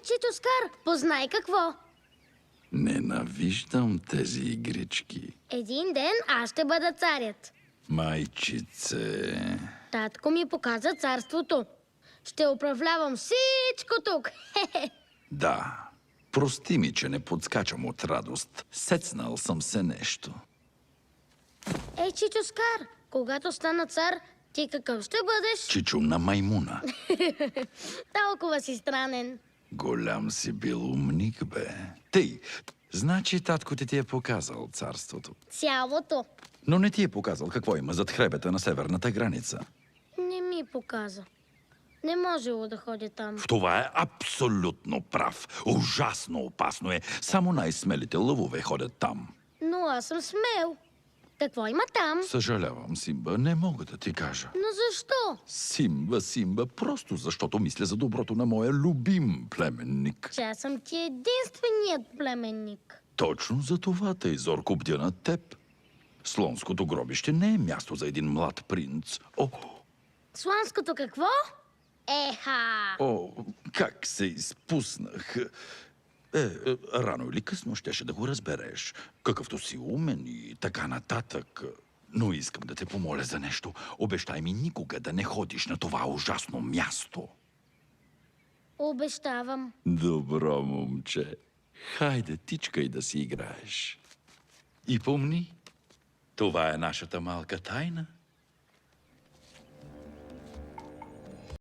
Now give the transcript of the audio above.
Читоскар, познай какво. Ненавиждам тези игрички. Един ден аз ще бъда царят. Майчице... Татко ми показа царството. Ще управлявам всичко тук. Да. Прости ми, че не подскачам от радост. Сецнал съм се нещо. Ей, Чичоскар, когато стана цар, ти какъв ще бъдеш? Чичо на маймуна. Толкова си странен. Голям си бил умник, бе. Тъй, значи татко ти е показал царството. Цялото. Но не ти е показал какво има зад хребета на северната граница. Не ми показа. Не можело да ходя там. В това е абсолютно прав. Ужасно опасно е. Само най-смелите лъвове ходят там. Но аз съм смел. Какво има там? Съжалявам, Симба, не мога да ти кажа. Но защо? Симба, просто защото мисля за доброто на моя любим племенник. Че аз съм ти единственият племенник. Точно за това тъй зорко бдя на теб. Слонското гробище не е място за един млад принц. Сланското какво? Еха! Как се изпуснах. Рано или късно щеше да го разбереш. Какъвто си умен и така нататък. Но искам да те помоля за нещо. Обещай ми никога да не ходиш на това ужасно място. Обещавам. Добро, момче. Хайде, тичкай да си играеш. И помни, това е нашата малка тайна.